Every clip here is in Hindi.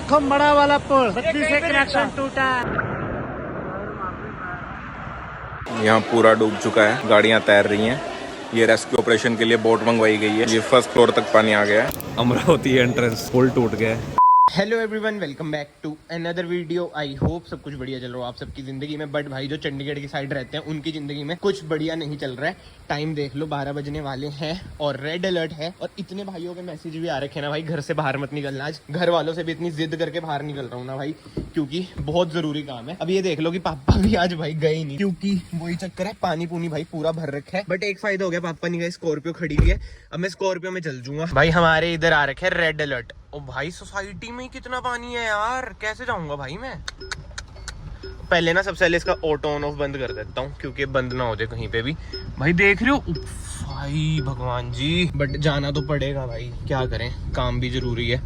बड़ा वाला पुल बत्ती से कनेक्शन टूटा। यहाँ पूरा डूब चुका है, गाड़ियाँ तैर रही हैं। ये रेस्क्यू ऑपरेशन के लिए बोट मंगवाई गई है। ये फर्स्ट फ्लोर तक पानी आ गया है। अमरावती एंट्रेंस पुल टूट गया है। Hello everyone, welcome back to another video. I hope सब कुछ बढ़िया चल रहा हो आप सबकी ज़िंदगी में। बट भाई जो चंडीगढ़ की साइड रहते हैं उनकी ज़िंदगी में कुछ बढ़िया नहीं चल रहा है। टाइम देख लो 12 बजने वाले हैं और रेड अलर्ट है। और इतने भाइयों के मैसेज भी आ रखे ना भाई, घर से बाहर मत निकलना। आज घर वालों से भी इतनी जिद करके बाहर निकल रहा हूँ ना भाई, क्योंकि बहुत ज़रूरी काम है। अब ये देख लो कि पापा भी आज भाई गए नहीं, क्योंकि वही चक्कर है, पानी पूनी भाई पूरा भर रखा है। बट एक फायदा हो गया, पापा नहीं गए, स्कॉर्पियो खड़ी हुई है। अब मैं स्कॉर्पियो में चल जाऊंगा भाई। हमारे इधर आ रखे है रेड अलर्ट। ओ भाई सोसाइटी में कितना पानी है यार, कैसे जाऊंगा भाई मैं। पहले ना सबसे पहले इसका ऑटो ऑन ऑफ बंद कर देता हूँ, क्योंकि बंद ना हो जाए कहीं पे भी। भाई देख रहे हो, भाई भगवान जी। बट जाना तो पड़ेगा भाई, क्या करें, काम भी जरूरी है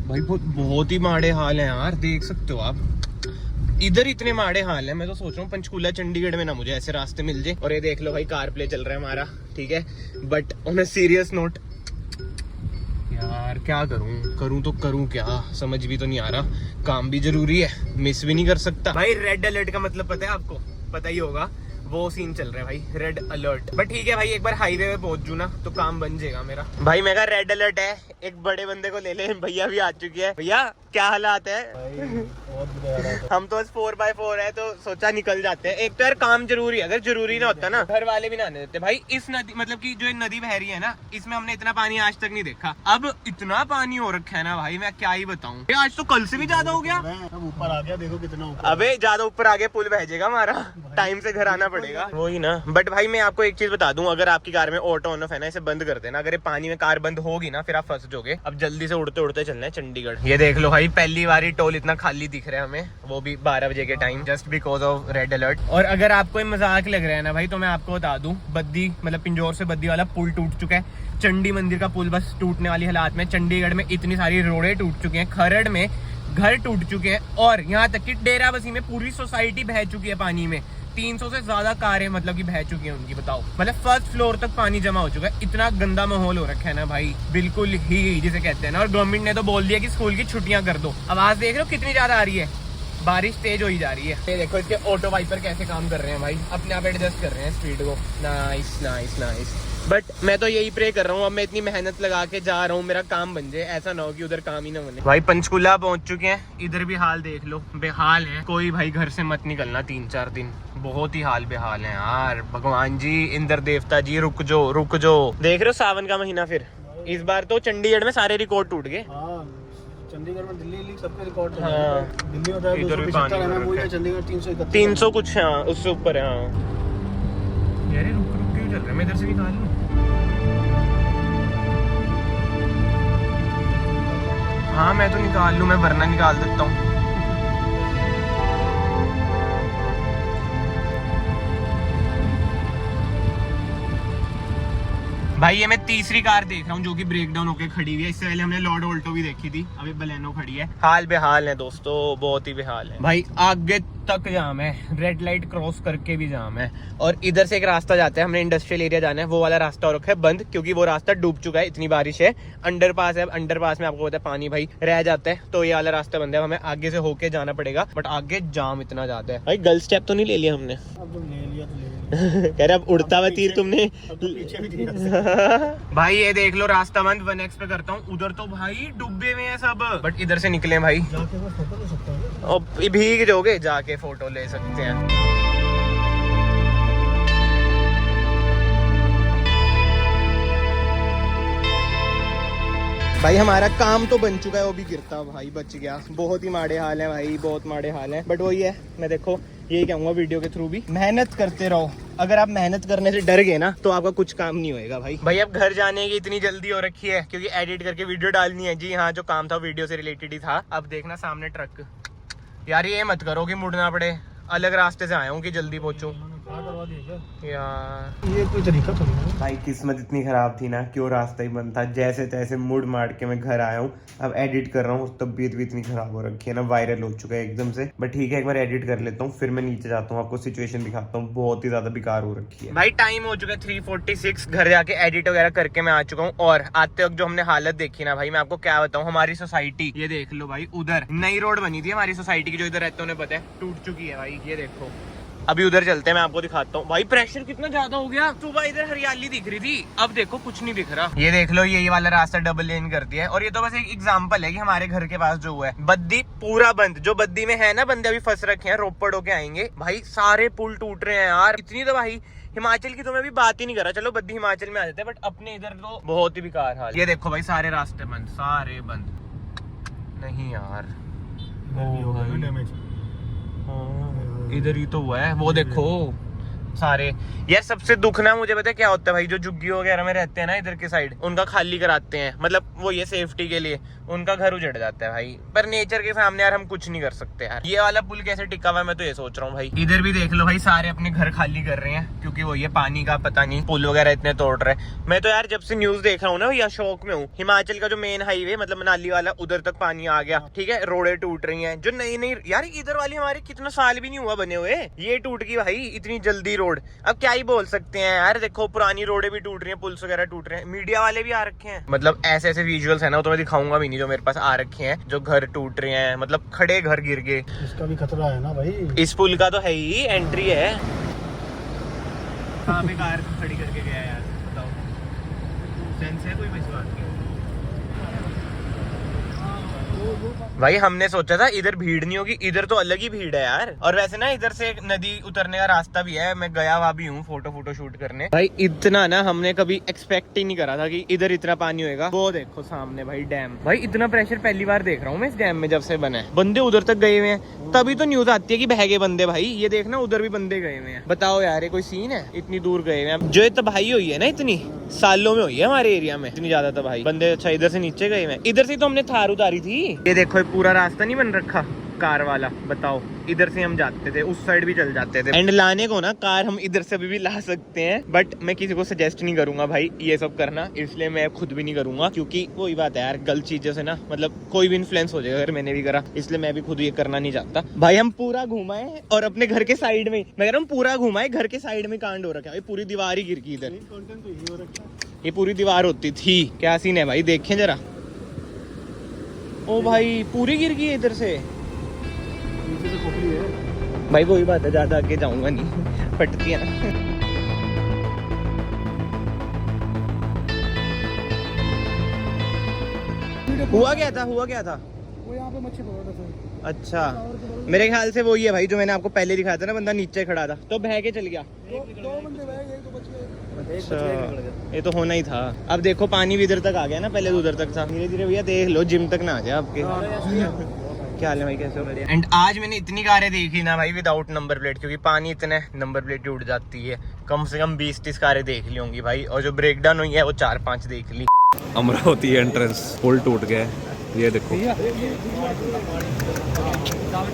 भाई। बहुत ही माड़े हाल है यार, देख सकते हो आप। इधर इतने माड़े हाल है, मैं तो सोच रहा हूँ पंचकूला चंडीगढ़ में ना मुझे ऐसे रास्ते मिल जाए। और ये देख लो भाई, कार प्ले चल रहा है हमारा, ठीक है। But on a serious note यार, क्या करूं तो करूं क्या, समझ भी तो नहीं आ रहा। काम भी जरूरी है, मिस भी नहीं कर सकता भाई। रेड अलर्ट का मतलब पता है आपको, पता ही होगा, वो सीन चल रहा है भाई, रेड अलर्ट। बट ठीक है भाई, एक बार हाईवे पे पहुंच जू ना तो काम बन जाएगा मेरा। भाई मैं कहा रेड अलर्ट है, एक बड़े बंदे को ले ले। भैया भी आ चुके हैं। भैया क्या हालात है? हम तो 4x4 है तो सोचा निकल जाते हैं। एक तो यार काम जरूरी है, अगर जरूरी ना होता ना घर वाले भी ना आने देते भाई। इस नदी मतलब कि जो नदी बह रही है ना, इसमें हमने इतना पानी आज तक नहीं देखा। अब इतना पानी हो रखा है ना भाई, मैं क्या ही बताऊं। आज तो कल से भी ज्यादा हो गया। ऊपर आ गया, देखो कितना ऊपर। अबे ज्यादा ऊपर आ गया, पुल बह जाएगा हमारा, टाइम से घर आना पड़ेगा। वही ना। बट भाई मैं आपको एक चीज बता दूं, अगर आपकी कार में ऑटो ऑन ऑफ है ना, इसे बंद कर देना। अगर ये पानी में कार बंद होगी ना, फिर आप फंस जाओगे। अब जल्दी से उड़ते उड़ते चलना है चंडीगढ़। ये देख लो भाई, पहली बार टोल इतना खाली दिख रहा है हमें, वो भी 12 बजे के time, just because of red alert. और अगर आपको मजाक लग रहा है ना भाई, तो मैं आपको बता दूं, बद्दी मतलब पिंजौर से बद्दी वाला पुल टूट चुका है। चंडी मंदिर का पुल बस टूटने वाली हालात में। चंडीगढ़ में इतनी सारी रोडें टूट चुकी हैं, खरड़ में घर टूट चुके हैं, और यहाँ तक कि डेराबस्सी में पूरी सोसाइटी बह चुकी है पानी में। 300 से ज्यादा कारें मतलब कि बह चुकी हैं उनकी, बताओ। मतलब फर्स्ट फ्लोर तक पानी जमा हो चुका है। इतना गंदा माहौल हो रखा है ना भाई, बिल्कुल ही जिसे कहते हैं ना। और गवर्नमेंट ने तो बोल दिया कि स्कूल की छुट्टियां कर दो। आवाज देख रहे हो कितनी ज्यादा आ रही है, बारिश तेज हो ही जा रही है। ये देखो इसके ऑटो वाइपर कैसे काम कर रहे हैं भाई, अपने आप एडजस्ट कर रहे हैं स्पीड को। Nice nice nice. बट मैं तो यही प्रे कर रहा हूँ, अब मैं इतनी मेहनत लगा के जा रहा हूँ, मेरा काम बन जाए। ऐसा ना हो कि उधर काम ही ना बने। भाई पंचकूला पहुंच चुके हैं, इधर भी हाल देख लो, बेहाल है। कोई भाई घर से मत निकलना 3-4 दिन, बहुत ही हाल बेहाल है यार। भगवान जी, इंद्र देवता जी, रुक जो। देख रहे हो सावन का महीना, फिर इस बार तो चंडीगढ़ में सारे रिकॉर्ड टूट गए। चंडीगढ़ में दिल्ली सबके रिकॉर्ड है। हाँ। दिल्ली होता है इधर भी 275 है, चंडीगढ़ 331 300 कुछ, हाँ उससे ऊपर है। हाँ यार रुक क्यों चल रहा है, मैं इधर से निकाल लूं। हाँ मैं तो निकाल लूं, मैं वरना निकाल देता हूँ। भाई ये मैं तीसरी कार देख रहा हूँ जो कि ब्रेक डाउन होकर खड़ी हुई है। इससे पहले हमने लॉर्ड ऑल्टो भी देखी थी, अभी बलेनो खड़ी है। हाल बेहाल है दोस्तों, बहुत ही बेहाल है भाई। आगे तक जाम है, रेड लाइट क्रॉस करके भी जाम है। और इधर से एक रास्ता जाता है, हमने इंडस्ट्रियल एरिया जाना है, वो वाला रास्ता हो रखा है बंद, क्योंकि वो रास्ता डूब चुका है, इतनी बारिश है। अंडरपास है, अंडरपास में आपको पता है पानी भाई रह जाता है, तो ये वाला रास्ता बंद है, हमें आगे से होके जाना पड़ेगा। बट आगे जाम इतना ज्यादा है भाई। गर्ल्स स्टेप तो नहीं ले लिया हमने? अब तुम ले लिया तो ले लिया। कह रहे अब उड़ता हुआ तीर तुमने पीछे भी दिया। भाई ये देख लो रास्ता बंद, 1x पे करता हूँ। उधर तो भाई डूबे हुए हैं सब, बट इधर से निकले भाई। जाके वो फोटो ले सकते हो। और भीग जाओगे, जाके फोटो ले सकते हैं। भाई हमारा काम तो बन चुका है, वो भी गिरता भाई बच गया। बहुत ही माड़े हाल है भाई, बहुत माड़े हाल है। बट वही है, मैं देखो यही कहूंगा वीडियो के थ्रू भी, मेहनत करते रहो। अगर आप मेहनत करने से डर गए ना, तो आपका कुछ काम नहीं होएगा भाई। भाई अब घर जाने की इतनी जल्दी हो रखी है, क्योंकि एडिट करके वीडियो डालनी है। जी हाँ, जो काम था वीडियो से रिलेटेड ही था। अब देखना सामने ट्रक। यार ये मत करो कि मुड़ना पड़े, अलग रास्ते से आया हूँ कि जल्दी पहुंचूं। करवा दिया क्या? यार ये कोई तरीका थोड़ी है। भाई किस्मत इतनी खराब थी ना कि वो रास्ता ही बंद था। जैसे तैसे मुड़ मार के मैं घर आया हूँ। अब एडिट कर रहा हूँ, तबीयत भी इतनी खराब हो रखी है ना, वायरल हो चुका है एकदम से। बट ठीक है, एक बार एडिट कर लेता हूँ, फिर मैं नीचे जाता हूँ, आपको सिचुएशन दिखाता हूँ। बहुत ही ज्यादा बेकार हो रखी है भाई। टाइम हो चुका है 3:46, घर जाके एडिट वगैरह करके मैं आ चुका हूँ। और आते वक्त जो हमने हालत देखी ना भाई, मैं आपको क्या बताऊँ। हमारी सोसाइटी ये देख लो भाई, उधर नई रोड बनी थी हमारी सोसाइटी की, जो इधर रहते उन्हें पता है, टूट चुकी है भाई। ये देखो, अभी उधर चलते हैं, मैं आपको दिखाता हूँ भाई। प्रेशर कितना ज्यादा हो गया। सुबह इधर हरियाली दिख रही थी, अब देखो कुछ नहीं दिख रहा। ये देख लो, यही वाला रास्ता डबल लेन कर दिया है। और ये तो बस एक एग्जांपल है कि हमारे घर के पास जो हुआ है। बद्दी पूरा बंद, जो बद्दी में है ना, बंदे अभी फंस रखे हैं, रोपड़ होके आएंगे भाई। सारे पुल टूट रहे हैं यार, इतनी तो भाई। हिमाचल की तो मैं भी बात ही नहीं कर रहा, चलो बद्दी हिमाचल में आ जाते हैं, बट अपने इधर तो बहुत ही बेकार हाल। ये देखो भाई, सारे रास्ते बंद, सारे बंद। नहीं यार, इधर ही तो हुआ है, वो देखो सारे। यार सबसे दुख ना मुझे पता है क्या होता है भाई, जो झुग्गी वगैरह में रहते हैं ना इधर के साइड, उनका खाली कराते हैं, मतलब वो ये सेफ्टी के लिए, उनका घर उजड़ जाता है भाई। पर नेचर के सामने यार हम कुछ नहीं कर सकते यार। ये वाला पुल कैसे टिका हुआ है, मैं तो ये सोच रहा हूँ भाई। इधर भी देख लो भाई, सारे अपने घर खाली कर रहे हैं, क्योंकि वो ये पानी का पता नहीं, पुल वगैरह इतने तोड़ रहे हैं। मैं तो यार जब से न्यूज देख रहा हूँ ना भैया, शौक में हूँ। हिमाचल का जो मेन हाईवे, मतलब मनाली वाला, उधर तक पानी आ गया, ठीक है, रोडें टूट रही है। जो नई नई यार, इधर वाली हमारे कितना साल भी नहीं हुआ बने हुए, ये टूट गई भाई इतनी जल्दी रोड। अब क्या ही बोल सकते हैं यार, देखो पुरानी रोडें भी टूट रही हैं, पुल्स वगैरह टूट रहे हैं, मीडिया वाले भी आ रखे हैं। मतलब ऐसे ऐसे विजुअल्स है ना, वो तो मैं दिखाऊंगा भी नहीं, जो मेरे पास आ रखे हैं, जो घर टूट रहे हैं, मतलब खड़े घर गिर गए। इसका भी खतरा है ना भाई, इस पुल का तो है ही, एंट्री है। कहाँ पे कार खड़ी करके गया यार, बताओ, सेंस है कोई इस बात की? भाई हमने सोचा था इधर भीड़ नहीं होगी, इधर तो अलग ही भीड़ है यार। और वैसे ना इधर से एक नदी उतरने का रास्ता भी है, मैं गया हुआ भी हूँ फोटो शूट करने। भाई इतना ना हमने कभी एक्सपेक्ट ही नहीं करा था कि इधर इतना पानी होएगा। वो देखो सामने भाई डैम, भाई इतना प्रेशर पहली बार देख रहा हूँ मैं इस डैम में, जब से बना है। बंदे उधर तक गए हुए हैं, तभी तो न्यूज आती है कि बह गए बंदे। भाई ये देखना, उधर भी बंदे गए हुए हैं। बताओ यार, ये कोई सीन है? इतनी दूर गए हुए हैं। जो ये तबाही हुई है ना, इतनी सालों में हुई है हमारे एरिया में, इतनी ज्यादा तबाही। बंदे अच्छा इधर से नीचे गए हुए हैं, इधर से तो हमने थार उतारी थी। ये देखो पूरा रास्ता नहीं बन रखा कार वाला, बताओ, इधर से हम जाते थे, उस साइड भी चल जाते थे। एंड लाने को ना कार हम इधर से भी ला सकते हैं, बट मैं किसी को सजेस्ट नहीं करूंगा भाई ये सब करना, इसलिए मैं खुद भी नहीं करूंगा। क्योंकि वही बात है यार, गलत चीजों से ना मतलब कोई भी इन्फ्लुएंस हो जाएगा अगर मैंने भी करा, इसलिए मैं भी खुद ये करना नहीं चाहता। भाई हम पूरा घुमाए और अपने घर के साइड में, मैं कह रहा हूँ पूरा घुमाए, घर के साइड में कांड हो रखा है, पूरी दीवार ही गिर गई इधर। ये पूरी दीवार होती थी, क्या सीन है भाई, देखें जरा। ओ भाई पूरी गिर गई इधर से भाई। वही बात है, ज्यादा आगे जाऊंगा नहीं, फटती है ना। हुआ क्या था वो यहाँ पे मच्छी पकड़ रहा था। अच्छा, मेरे ख्याल से वही है भाई, जो मैंने आपको पहले दिखाया था ना, बंदा नीचे खड़ा था तो बह के चल गया। दो बंदे बह गए, तो बच गए। अच्छा, ये तो होना ही था। अब देखो पानी भी इधर तक आ गया ना, पहले तो उधर तक था। धीरे धीरे भैया देख लो, जिम तक ना आ जाए आपके। क्या हाल है भाई, कैसे हो? एंड आज मैंने इतनी कारें देखी ना भाई विदाउट नंबर प्लेट, क्योंकि पानी इतने, नंबर प्लेट उड़ जाती है। कम से कम 20-30 कारें देख ली होंगी भाई, और जो ब्रेक डाउन हुई है वो 4-5 देख ली। अमरावती एंट्रेंस पुल टूट गया, ये देखो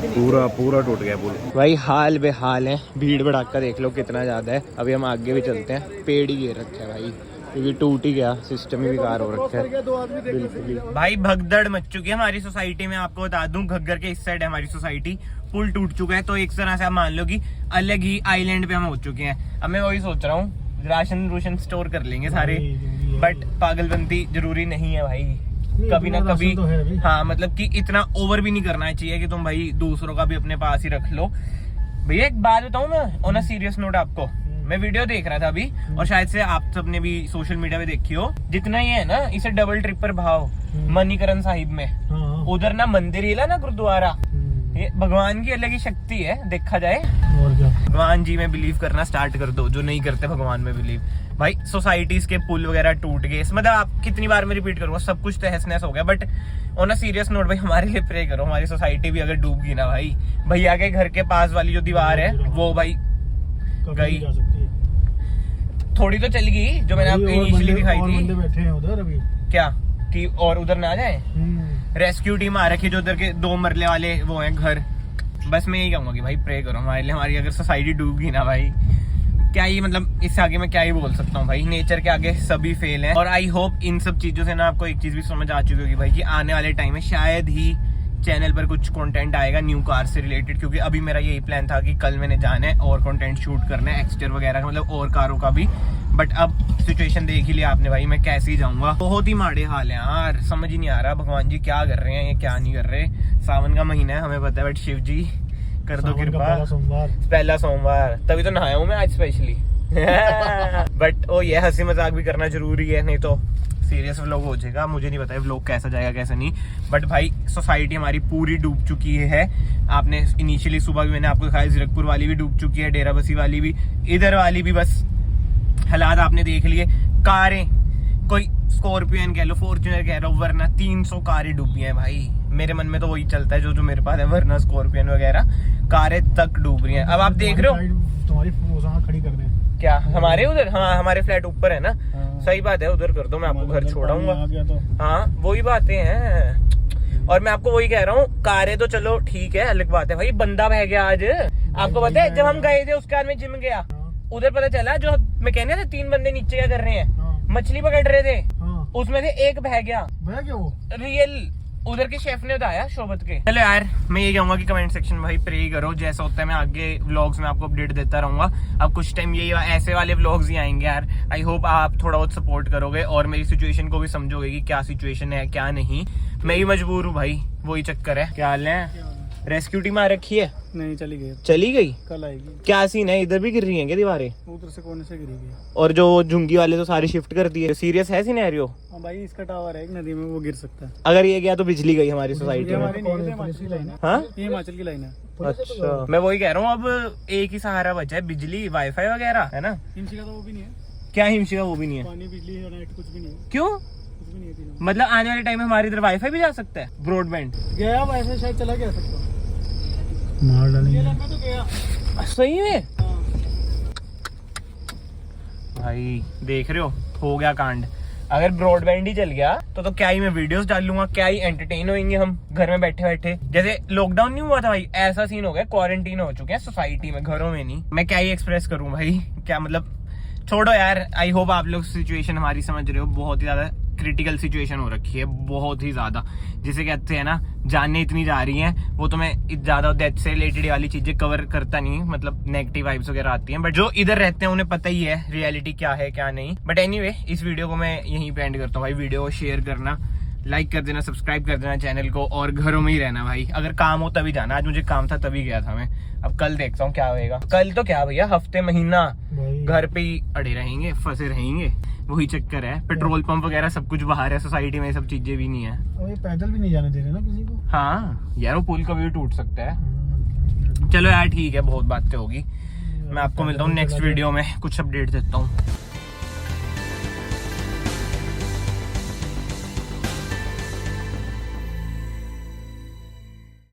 पूरा टूट गया पुल भाई। हाल बेहाल है, भीड़ भड़ाका देख लो कितना ज्यादा है। अभी हम आगे भी चलते हैं, पेड़ ही गिर रखे है भाई, क्योंकि टूट ही गया, सिस्टम ही बेकार हो रखा है बिल्कुल। भाई भगदड़ मच चुकी है हमारी सोसाइटी में, आपको बता दूं, घग्गर के इस साइड है हमारी सोसाइटी, पुल टूट चुका है। तो एक तरह से आप मान लो कि अलग ही आइलैंड पे हम हो चुके हैं। अब मैं वही सोच रहा हूँ, राशन स्टोर कर लेंगे सारे, बट पागलपंती जरूरी नहीं है भाई, कभी ना कभी तो हाँ, मतलब कि इतना ओवर भी नहीं करना चाहिए कि तुम भाई दूसरों का भी अपने पास ही रख लो। भैया एक बात बताऊं मैं, ऑन अ सीरियस नोट आपको, मैं वीडियो देख रहा था अभी, और शायद से आप सबने भी सोशल मीडिया पे देखी हो, जितना ये है ना, इसे डबल ट्रिपर भाव मणिकरण साहिब में, उधर ना मंदिर ही ना गुरुद्वारा, ये भगवान की अलग ही शक्ति है देखा जाए। और क्या, भगवान जी में बिलीव करना स्टार्ट कर दो, जो नहीं करते भगवान में बिलीव। भाई सोसाइटीज के पुल वगैरह टूट गए, मतलब आप कितनी बार मैं रिपीट करूंगा, सब कुछ तहस नहस हो गया। But on a serious note भाई, हमारे लिए प्रे करो, हमारी सोसाइटी भी अगर डूब गई ना भाई, भैया के घर के पास वाली जो दीवार है वो भाई गई, थोड़ी तो चल गई, जो मैंने आपको इनिशियली दिखाई थी। बैठे हैं उधर अभी, क्या कि और उधर ना जाए, रेस्क्यू टीम आ रखी है, जो उधर के 2 मरले वाले वो हैं घर। बस मैं यही कहूंगा कि भाई प्रे करो हमारे लिए, हमारी अगर सोसाइटी डूब गई ना भाई, क्या ही मतलब इससे आगे मैं क्या ही बोल सकता हूँ भाई, नेचर के आगे सभी फेल हैं। और आई होप इन सब चीजों से ना आपको एक चीज भी समझ आ चुकी होगी भाई कि आने वाले टाइम में शायद ही चैनल पर कुछ कंटेंट आएगा न्यू कार से रिलेटेड, क्योंकि अभी मेरा यही प्लान था कि कल मैंने जाना है और कंटेंट शूट करना है एक्सटर वगैरह का, मतलब और कारों का भी। बट अब सिचुएशन देख ही लिया आपने भाई, मैं कैसे ही जाऊंगा। बहुत ही माड़े हाल है यार, समझ ही नहीं आ रहा भगवान जी क्या कर रहे हैं, ये क्या नहीं कर रहे। सावन का महीना है हमें पता है, बट शिव जी कर दो कृपा। पहला सोमवार तभी तो नहाया हूँ मैं आज स्पेशली। बट ओ ये हंसी मजाक भी करना जरूरी है, नहीं तो सीरियस व्लॉग हो जाएगा। मुझे नहीं पता है व्लॉग कैसा जाएगा कैसा नहीं। बट भाई सोसाइटी हमारी पूरी डूब चुकी है। आपने इनिशियली सुबह भी मैंने आपको दिखाया, जीरकपुर वाली भी डूब चुकी है, डेराबस्सी वाली भी, इधर वाली भी। बस हालात आपने देख लिए। कारें, कोई स्कॉर्पियन कह लो, फॉर्च्यूनर कह लो, वरना 300 कारें डूबी हैं भाई। मेरे मन में तो वही चलता है जो मेरे पास है, वरना स्कॉर्पियन वगैरह कारें तक डूब रही हैं। अब आप देख रहे हो तुम्हारी खड़ी कर दें क्या हमारे उधर, हाँ हमारे फ्लैट ऊपर है ना। सही बात है, उधर कर दो, मैं आपको घर छोड़ाऊंगा। हाँ वही बातें हैं। और मैं आपको वही कह रहा हूँ, कारें तो चलो ठीक है अलग बात है भाई, बंदा बह गया आज। आपको पता है जब हम गए थे उसके बाद में जिम गया, उधर पता चला जो मैं कहने थे 3 बंदे नीचे क्या कर रहे हैं, मछली पकड़ रहे थे, उसमें से एक बह गया वो रियल। उधर के शेफ ने बताया, शोभत के। चलो यार मैं ये कहूंगा कि कमेंट सेक्शन में भाई प्रे करो, जैसा होता है मैं आगे व्लॉग्स में आपको अपडेट देता रहूंगा। अब कुछ टाइम ये ऐसे वाले व्लॉग्स ही आएंगे यार। आई होप आप थोड़ा बहुत सपोर्ट करोगे और मेरी सिचुएशन को भी समझोगे कि क्या सिचुएशन है क्या नहीं। मैं ही मजबूर हूँ भाई, वही चक्कर है। क्या हाल है? रेस्क्यू टीम आ रखी है? नहीं, चली गई, कल आएगी। क्या सीन है, इधर भी गिर रही है क्या दीवारें? उधर से कोने से गिरी गई। और जो झुंगी वाले तो सारे शिफ्ट कर दिए। सीरियस है सिनेरियो? भाई इसका टावर है एक नदी में, वो गिर सकता है। अगर ये गया तो बिजली गई हमारी सोसाइटी में। हाँ ये हिमाचल की लाइन है। अच्छा मैं वही कह रहा हूँ, अब एक ही सहारा बचा है, बिजली वाईफाई वगैरह है ना। हिमशी का तो वो भी नहीं है। क्या हिमशी का वो भी नहीं है? पानी, बिजली, नेट कुछ भी नहीं है। क्यों? कुछ भी नहीं है। मतलब आने वाले टाइम में हमारी इधर वाईफाई भी जा सकता है, ब्रॉडबैंड गया वाईफाई शायद चला गया सकता, मार डालेंगे। तो गया सही में भाई, देख रहे हो गया कांड। अगर ब्रॉडबैंड ही चल गया तो क्या ही मैं वीडियोस डाल लूंगा, क्या ही एंटरटेन होंगे हम घर में बैठे बैठे। जैसे लॉकडाउन नहीं हुआ था भाई, ऐसा सीन हो गया, क्वारंटीन हो चुके हैं सोसाइटी में, घरों में नहीं। मैं क्या ही एक्सप्रेस करूं भाई, क्या मतलब छोड़ो यार। आई होप आप लोग सिचुएशन हमारी समझ रहे हो। बहुत ही ज्यादा क्रिटिकल सिचुएशन हो रखी है, बहुत ही ज्यादा। जिसे कहते हैं ना जाने इतनी जा रही हैं, वो तो मैं ज्यादा डेथ से रिलेटेड वाली चीजें कवर करता नहीं, मतलब नेगेटिव वाइब्स वगैरह आती हैं। बट जो इधर रहते हैं उन्हें पता ही है रियलिटी क्या है क्या नहीं। बट एनीवे इस वीडियो को मैं यहीं पे एंड करता हूँ भाई। वीडियो को शेयर करना, लाइक कर देना, सब्सक्राइब कर देना चैनल को, और घरों में ही रहना भाई। अगर काम हो तभी जाना, आज मुझे काम था तभी गया था मैं। अब कल देखता हूँ क्या होएगा। कल तो क्या भैया, हफ्ते महीना घर पे ही अड़े रहेंगे, फंसे रहेंगे, वही चक्कर है। पेट्रोल पंप वगैरह सब कुछ बाहर है, सोसाइटी में सब चीजें भी नहीं है। और ये पैदल भी नहीं जाने दे रहे ना किसी को। हाँ यार वो पुल कभी भी टूट सकता है। चलो यार ठीक है, बहुत बातें होगी। मैं आपको मिलता हूँ नेक्स्ट वीडियो में, कुछ अपडेट देता हूँ।